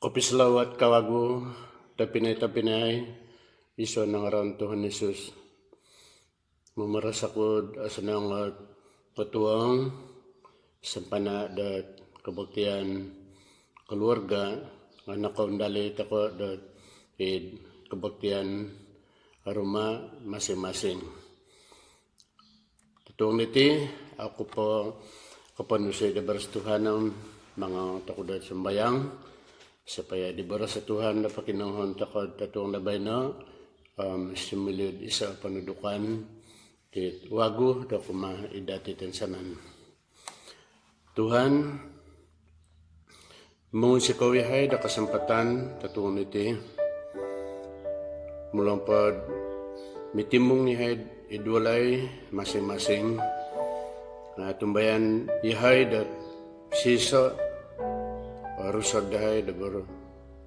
Kapislaw at kawago, tapinay-tapinay, iso ng aram Tuhan Yesus. Mamarasakod asa ng patuang sa panad kabaktian keluarga, anak kaundali tako dat kabaktian aroma masing-masing. Tutuang niti, ako po kapanusay da baras Tuhan ng mga takudat sambayang, sapaya di baras sa Tuhan na pakinanghon takod tatuang labay na similid isa panudukan tit wago da kuma idati tensanan. Tuhan, mong si kawihay da kasempatan tatuang niti, mulang pad mitimong nihay idwalay masing-masing na tumbayan ihay dat sisa rusad dahay da baro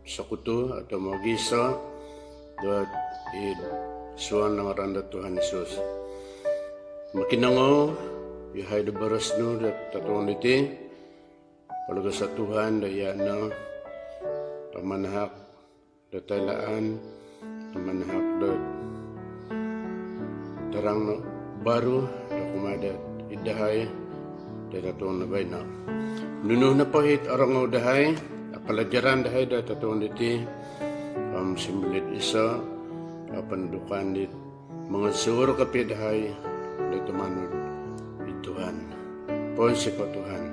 sa kuto atau magisa dat suwan ng randa Tuhan Yesus. Makinango ihay da baras no dat tatuang niti palaga sa Tuhan daya na pamanahak da taylaan pamanahak dat tarang no baru da kumada idahay da tatuang nabay na nunuh na pahit arang dahay apalajaran dahay da tatuang niti simbilit isa pandukan dit mga suuro kapi dahay da tumanod ituhan ponsi ko Tuhan.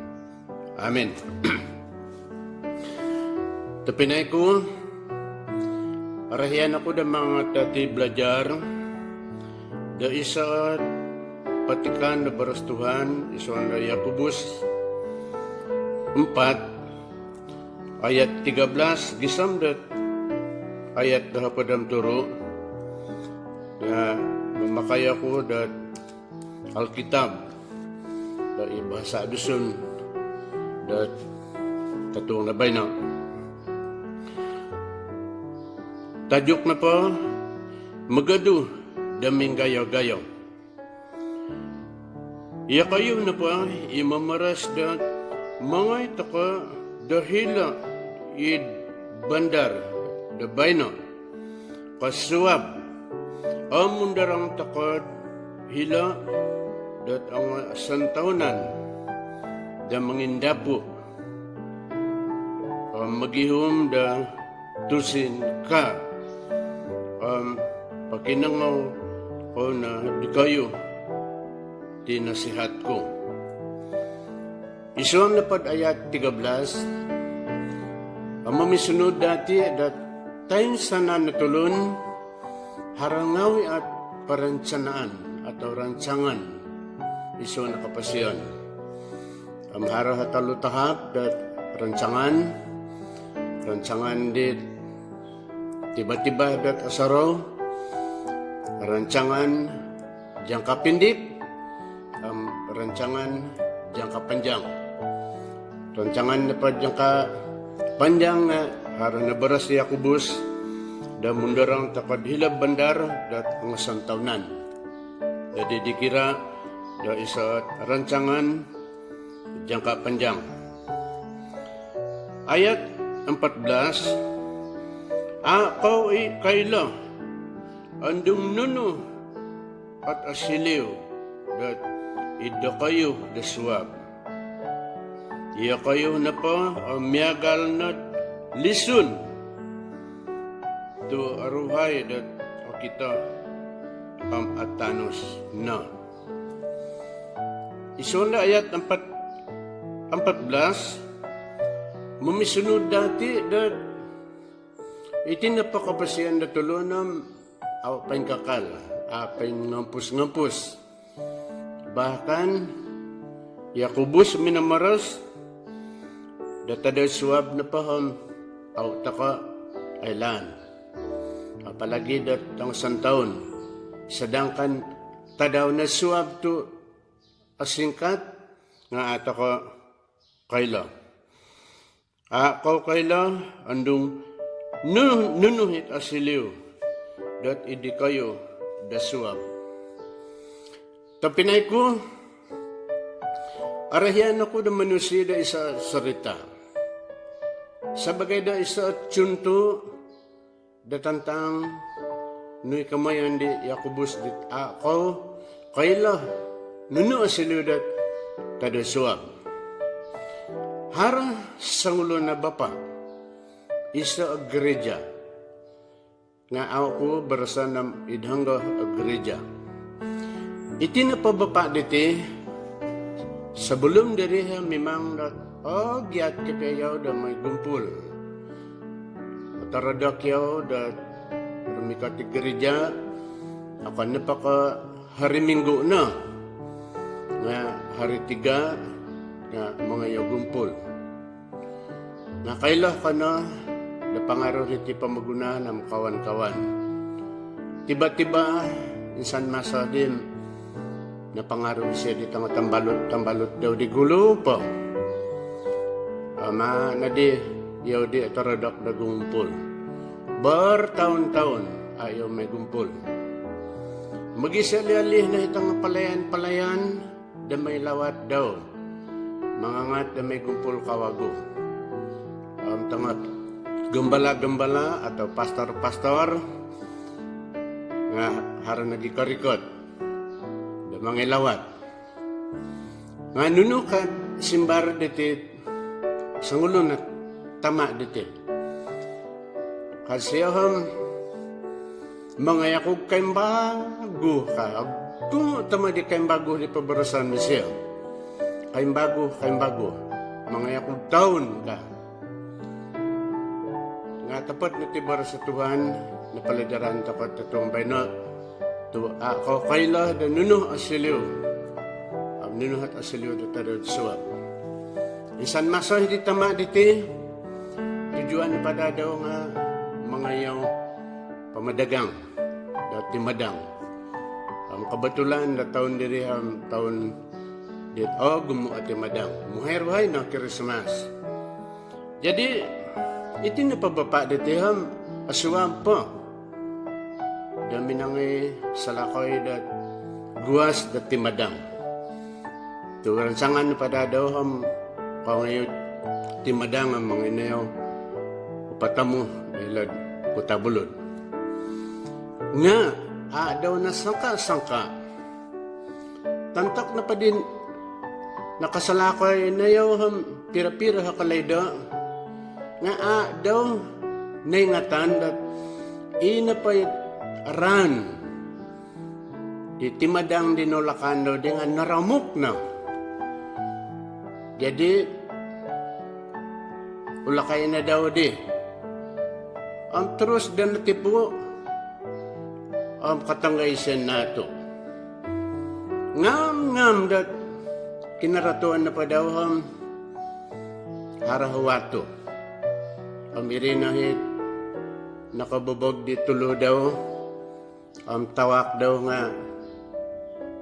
Amen. Tapinay ko arahian ako da mga tati belajar da isa patikan na baras Tuhan isuan na Yakubus 4 ayat 13 gisamdat ayat dahapadam turo na mamakaya ko dat Alkitab da ibahasa adusun dat tatuang nabay na tajuk na po magadu daming gayaw-gayaw. Iya kayo na po imamaras dat mga itaka dahila id bandar da bayno kasuwab amundarang takad hila dat ang santaunan da mangindapo magihum da tusin ka pakinangaw ko na di kayo tinasihat ko. Isuang napad ayat 13, ang mamisunod dati dat tayo sana natulun harangawi at parancsanaan atau rancangan iso nakapasyon. Ang harahatalo tahap dat rancangan dit tiba-tiba dat asaraw, rancangan jangka pendek, rancangan jangka panjang. Rancangan na pa jangka panjang na harang na baras si Yakubus da mundarang takad hilab bandar dat ang santaunan. Jadi dikira da isa rancangan jangka panjang. Ayat 14, kau kaila andung nuno at asiliw dat ida kayo da suwab. Iya kayo na pa miyagal na lisun to aruhay dat kita atanos na. Isun na ayat 14 mamisunod dati dat itinapakapasiyan na tulunam apay kakal apay ngampus-ngampus. Bahkan Yakubus minamaras datada suwab na paham au taka ailan apalagi dat ang santaon sedangkan tadaw na suwab to asingkat nga ataka kaila kau kaila andung nunuhit asiliw dat idi kayo da suwab. Tapinay ko arahian ako da manusia da isa sarita Sabagay da isa at tsunto da tantang nuy kamayan di Yakubus dit ako kaila nuno asiludat kadasuag. Hara sangulo na bapa isa ag gereja nga ako barasa nam idhangga ag gereja. Iti na pababa diti sa bulong diriha mimang gyat kapayaw da may gumpul. Mataradak yaw da rumikati gereja akan napaka hari Minggo na nga hari 3 nga mga yaw gumpul. Nakailah ka na na pangaraw iti pamaguna ng kawan-kawan. Tiba-tiba insan masa din na pangaraw siya dito nga tambalot daw di gulo pa. Ama na di yaw di ataradak na gumpul. Bar taon-taon ayaw may gumpul. Mag-isali-alih na itang palayan-palayan da may lawat daw. Mangangat da may gumpul kawago. Tangat gembala-gembala atau pastor-pastor nga hara nagikarikot da mangilawat. Nga nuno ka simbar diti sangulo na tama diti. Kasi mga yakog kayong bago ka. Kung tama di kayong bago di pabarasan mo siya. Kayong bago. Mga yakog taon ka. Nga tapat na tibar sa Tuhan, napaladaran tapat na itong bayna. Ako kaila da nuno asiliw. Nuno at asiliw da tarod suwag. Isan masa hindi tama diti. Tujuan pa daw nga mga yaw pamadagang dati madang. Kabatulan na taon diri taon dit gumu at madang. Muherway na Christmas. Jadi iti na pababa diti asuwam po. Dami nang salakoy dat guwas dati madang. Tuwaran sangan pa daw kung ngayon timadang ang mga inayaw upatamu dahil kutabulod. Nga, daw na sangka. Tantak na pa din nakasalakay inayaw pira-pira hakalayda. Nga, daw naingatan dat inapay aran di timadang dinulakan daw dengan naramok na. Jadi, ulakay na daw di. Terus dan natipo, katanggay siya nato. Ngam dat kinaratuan na pa daw harahawato. Irinahit nakabubog di tulo daw, tawak daw nga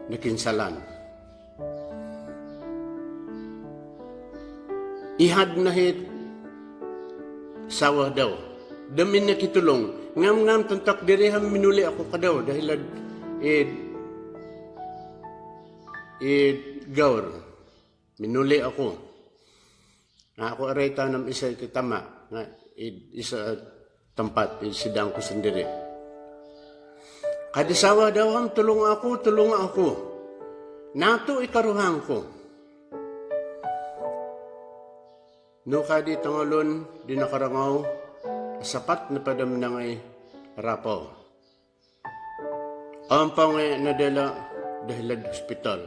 nakinsalan. Ihad na hit sawa daw. Damin na kitulong. Ngam tantak diriham minuli ako ka daw. Dahil gaur. Minuli ako. Ako aray tanam isa itama. Isa tempat sidang ko sendiri. Kadisawa daw tulong ako. Nato ikaruhang ko. No kadi tangalon di nakarangaw sapat na padam na ngay rapaw. Ampang nadala dahil hospital.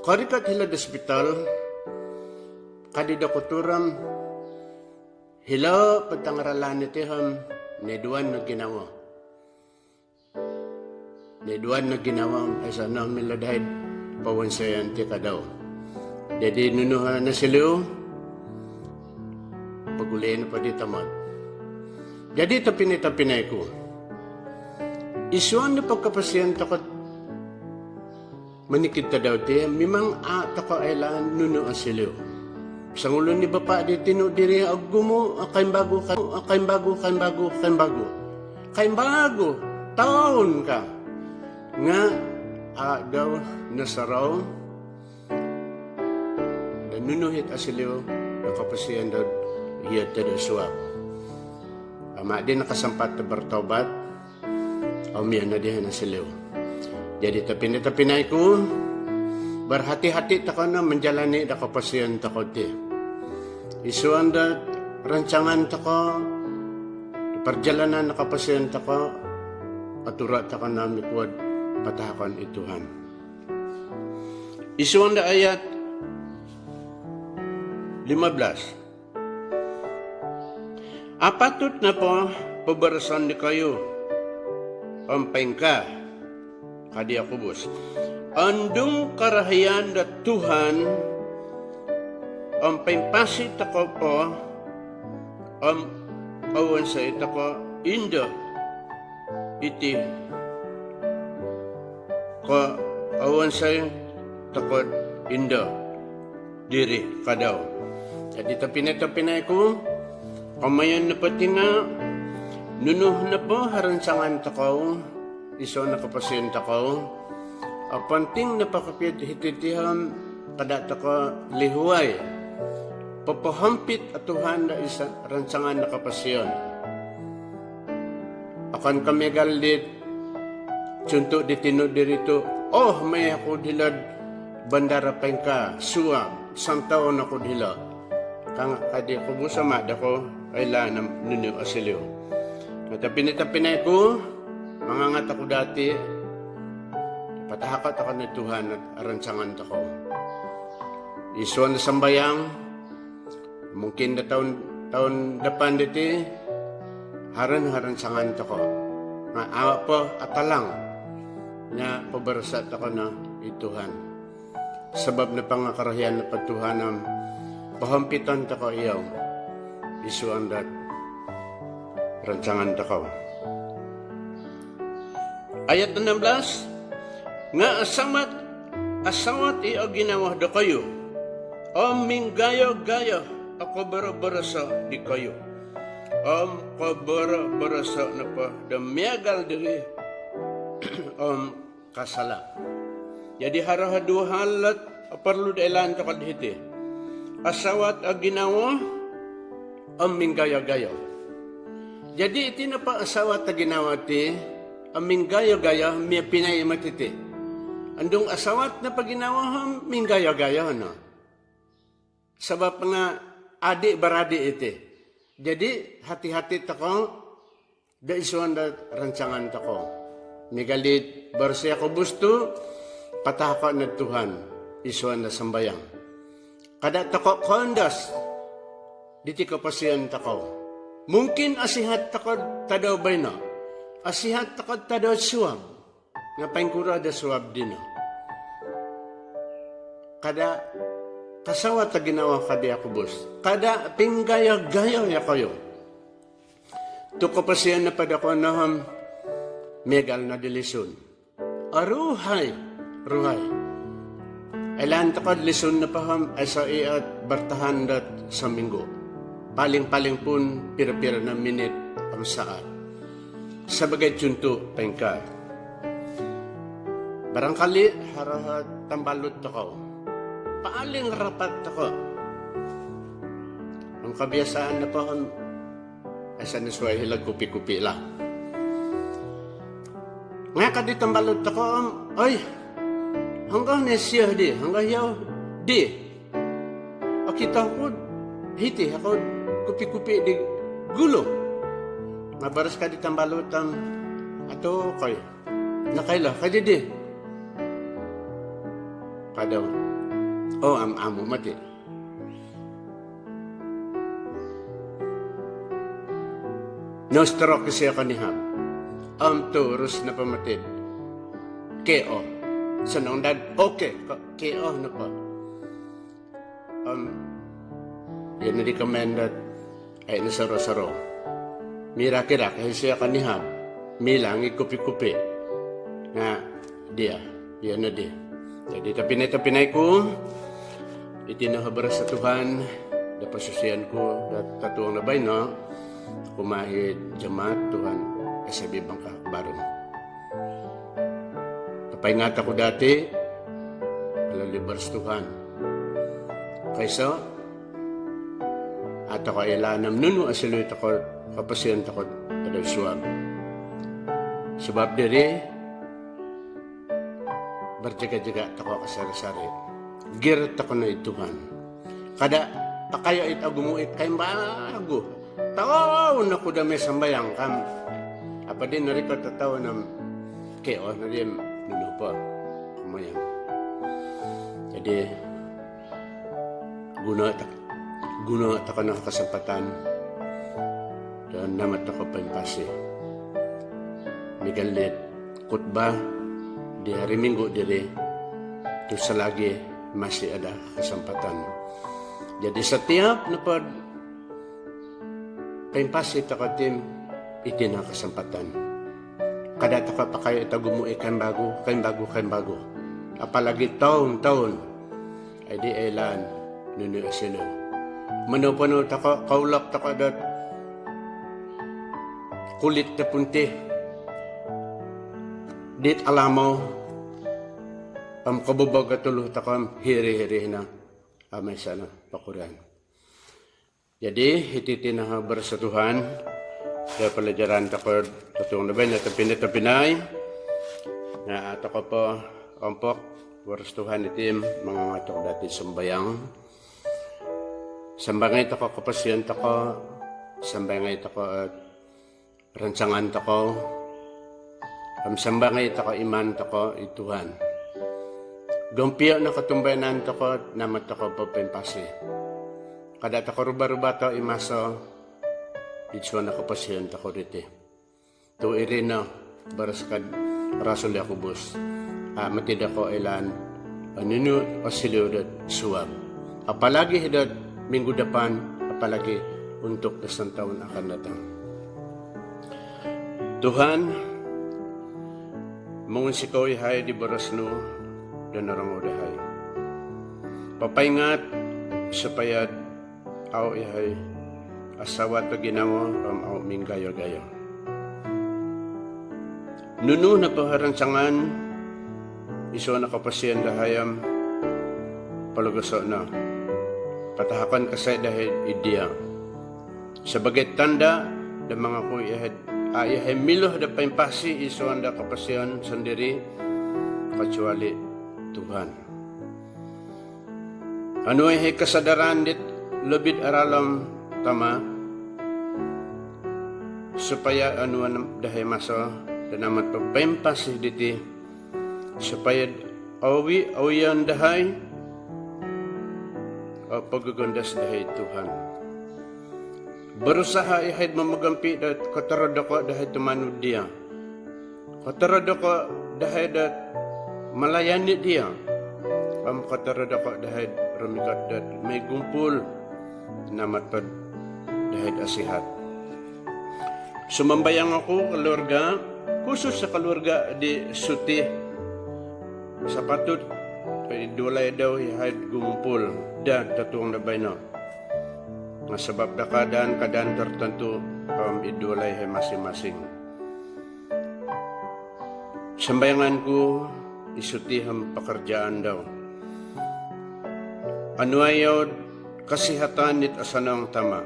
Karikat hilad hospital kadi dakuturam hila patangaralan itiham neduan na ginawa. Neduan na ginawa ay sana miladahid pawansayan ti kadaw. Jadi nunuhan na siliw pagulihin pa di tamad. Jadi tapinay ko. Isuan na pagkapasyan takot manikid ta daw ti mimang tako ailan nuno asiliw. Sangulo ni bapa di tinu diri aggumo akain bago. Taon ka. Nga daw nasaraw dan nunuhit asiliw nakapasyan daw iya tada suap. Ama din nakasampat na bertobat, umiya na dihan na siliw. Jadi tapinay ko, berhati-hati tako na menjalani da kapasiyan tako ti. Isuan da rancangan tako, perjalanan na kapasiyan tako, aturat tako na mikwad patahakan ituhan. Isuan da ayat 15. Apatut na po pabarasan ni kayo ang pengka kadi Yakobus. Andung karahayan da Tuhan ang pengpasit ako po ang awan sa itako inda iti ko awan sa takot inda diri kadaw. Jadi tapinay ko kamayan na pati nga, nunuh na po haransangan takaw, iso na kapasyon takaw, apanting napakapit hititihan, kada taka lihuay, papahampit atuhan na isa ransangan na kapasyon. Akan kami galit, tsunto di tinod dirito, oh may ako dilad, bandara pengka, suam, santaon ako dila. Kang kadi ko busama dako kaila na ninyo asiliw. Natapinay ko, mangangat ako dati, patahakat ako ni Tuhan at aransangan ako. Isuan na sambayang, mungkin na taon dapan diti, haransangan ako. Nga awa po atalang na pabarasat ako na ituhan. Sabab na pangakarahian na patuhanam, pahampitan tako iyaw, isuan dat rancangan tako. Ayat 16, nga asawat iyo ginawa da kayo, minggayo-gayo ako bara-barasa di kayo. Kabara-barasa na pa, damiagal diri, kasala. Jadi harahaduhalat, aparlo da ilan takad hiti. Asawat ang ginawa, ang minggaya-gaya. Jadi iti na pa asawat ang ginawa ti, ang minggaya-gaya, may pinay matiti. Andong asawat na paginawa, ang minggaya-gaya, no? Sabab nga, adik-baradi iti. Jadi, hati-hati tako, da isuan da rancangan tako. Migalit, barsiya ko gusto, pataka na Tuhan, isuan da sambayang. Kada tako kondas, diti kapasiyan tako. Mungkin asihat tako tadaw bay na. Asihat tako tadaw suwab. Nga paingkura da suwab din na. Kada kasawa ta ginawa kadi Yakobus. Kada pinggaya-gaya ya kayo. Tu kapasiyan na padako naham megal na dilisyon. Aruhay, ruhay. Ilan takad lison na paham ay sa iat bartahan dat sa minggo. Paling-paling pun pira-pira na minit ang saat. Sabagay tsunto pengka. Barangkali harahat tambalot ako. Paaling rapat ako. Ang kabiasaan na paham ay sa nisway hilag kupi-kupi lang. Nga ka di tambalot ako, ay, hanggang nesya di, hanggang yaw di. Akita ko, hiti, ako kupi-kupi di gulo. Mabaras ka di tambalutan, ato kayo. Nakayla, kaya di. Kadaw, amo mati. Nostro kasi kaniham, turus na pamatid. Keo. So nung okay, keo na pa. Yan na recommended ay nasaro-saro. Mira-kira kasi siya kaniham. Milang ikupi-kupi. Nga, dia. Yan na di. Jadi tapinay ko, itinahabara sa Tuhan, dapasusiyan ko, tatuang nabay no, kumahid jamaat Tuhan, kasabi bang kakbaron. Kapaingat ako dati, alalibars Tuhan. Kaysa, at ako ilanam nuno asiloy ako kapasiyan ako kada suwag. Sebab diri berjaga-jaga tako kasari-sari. Girt ako na ituhan. Kada pakaya it agumuit kay bago. Taon ako dami sambayang kam. Apa din nariko tataw na keo na din nuno pa. Kumayang. Jadi guna ako ng kasempatan dan namat ako pempasi. Migalit kutba di hari Minggu diri itu selagi masih ada kesempatan. Jadi setiap napad pempasi takatim itin ang kesempatan. Kada taka pakai tagumu ikan bago. Apalagi tahun-tahun ay di elan nuno sila. Mano-pano taka kaulak taka dat kulit na punti. Dit alamo am kabubag atuluh takam hiri-hiri na amay sana pakuran. Jadi hititin na bersatuhan sa pelajaran takod tatong nabay na tapinay na atako po ompok bersatuhan itim mga ngatok dati sembayang sambangay tako kapasyan tako sambangay tako rancangan tako sambangay tako iman tako ituhan dompiyo na katumbayanan tako namat tako papempasi kada tako ruba-ruba to imaso dito na kapasyan tako diti to irina baraskad rasul yakubus matid ako ilan anino osiliudat suwag apalagi hidat minggu depan apalagi untuk isang taon akan datang. Tuhan mong sikaw ihay di barasno dan orang udahay papaingat sapayad aw ihay asawa to ginawa aw minggayo-gayo nuno na paharancangan iso na kapasyan dahayam palugaso na patahakan kasay dahil idea sebagai tanda dan mga kuyahed ayahay miloh da paimpasi iso anda kapasyan sendiri kecuali Tuhan anu ay kasadaran dit lebih aralam tama supaya anu dahay maso dan amat paimpasi diti supaya awiyan dahay o pagagundas dahay Tuhan. Berusaha ihid mamagampi dat katarada ko dahay tumanud dia. Katarada ko dahay dat malayani dia. Katarada ko dahay ramikat dat may gumpul namat pad dahay asihat. Sumambayang ako keluarga, khusus sa keluarga di Suti. Sapatut idulay daw ihid gumpul dan tatuang nabay na nga sabab da kadaan tertentu idulay hay masing-masing sambayangan ko isutiham pekerjaan daw anu ayaw kasihatan nit asanang tama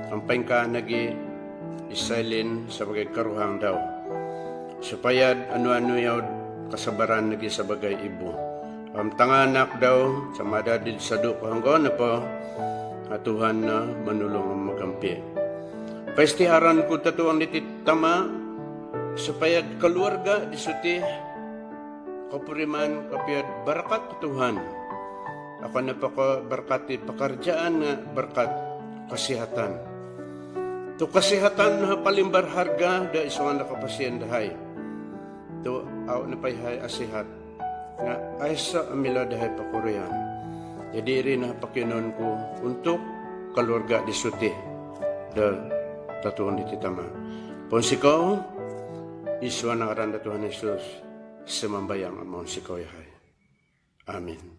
ang paingka nagi isalin sebagai karuhang daw supaya anu-anu yaw kasabaran nagi sebagai ibu tanganak daw sa madadid sa hanggang na po Tuhan na manulong ang magampi. Paistiharan ko tatuang nitit tama supaya keluarga disuti kapuriman kapiyad barakat Tuhan. Ako na pa ko berkati pekerjaan na berkat kesehatan. Tu kesehatan na paling berharga da isungan na kapasyan dahay. Tu aw na payhay asihat. Nga aysa amila dahay pakurian. Jadi rin na pakinon ko untuk keluarga disuti da tatuan dititama. Ponsikaw, iswa na karanda Tuhan Yesus, semambayang amon sikaw yahay. Amin.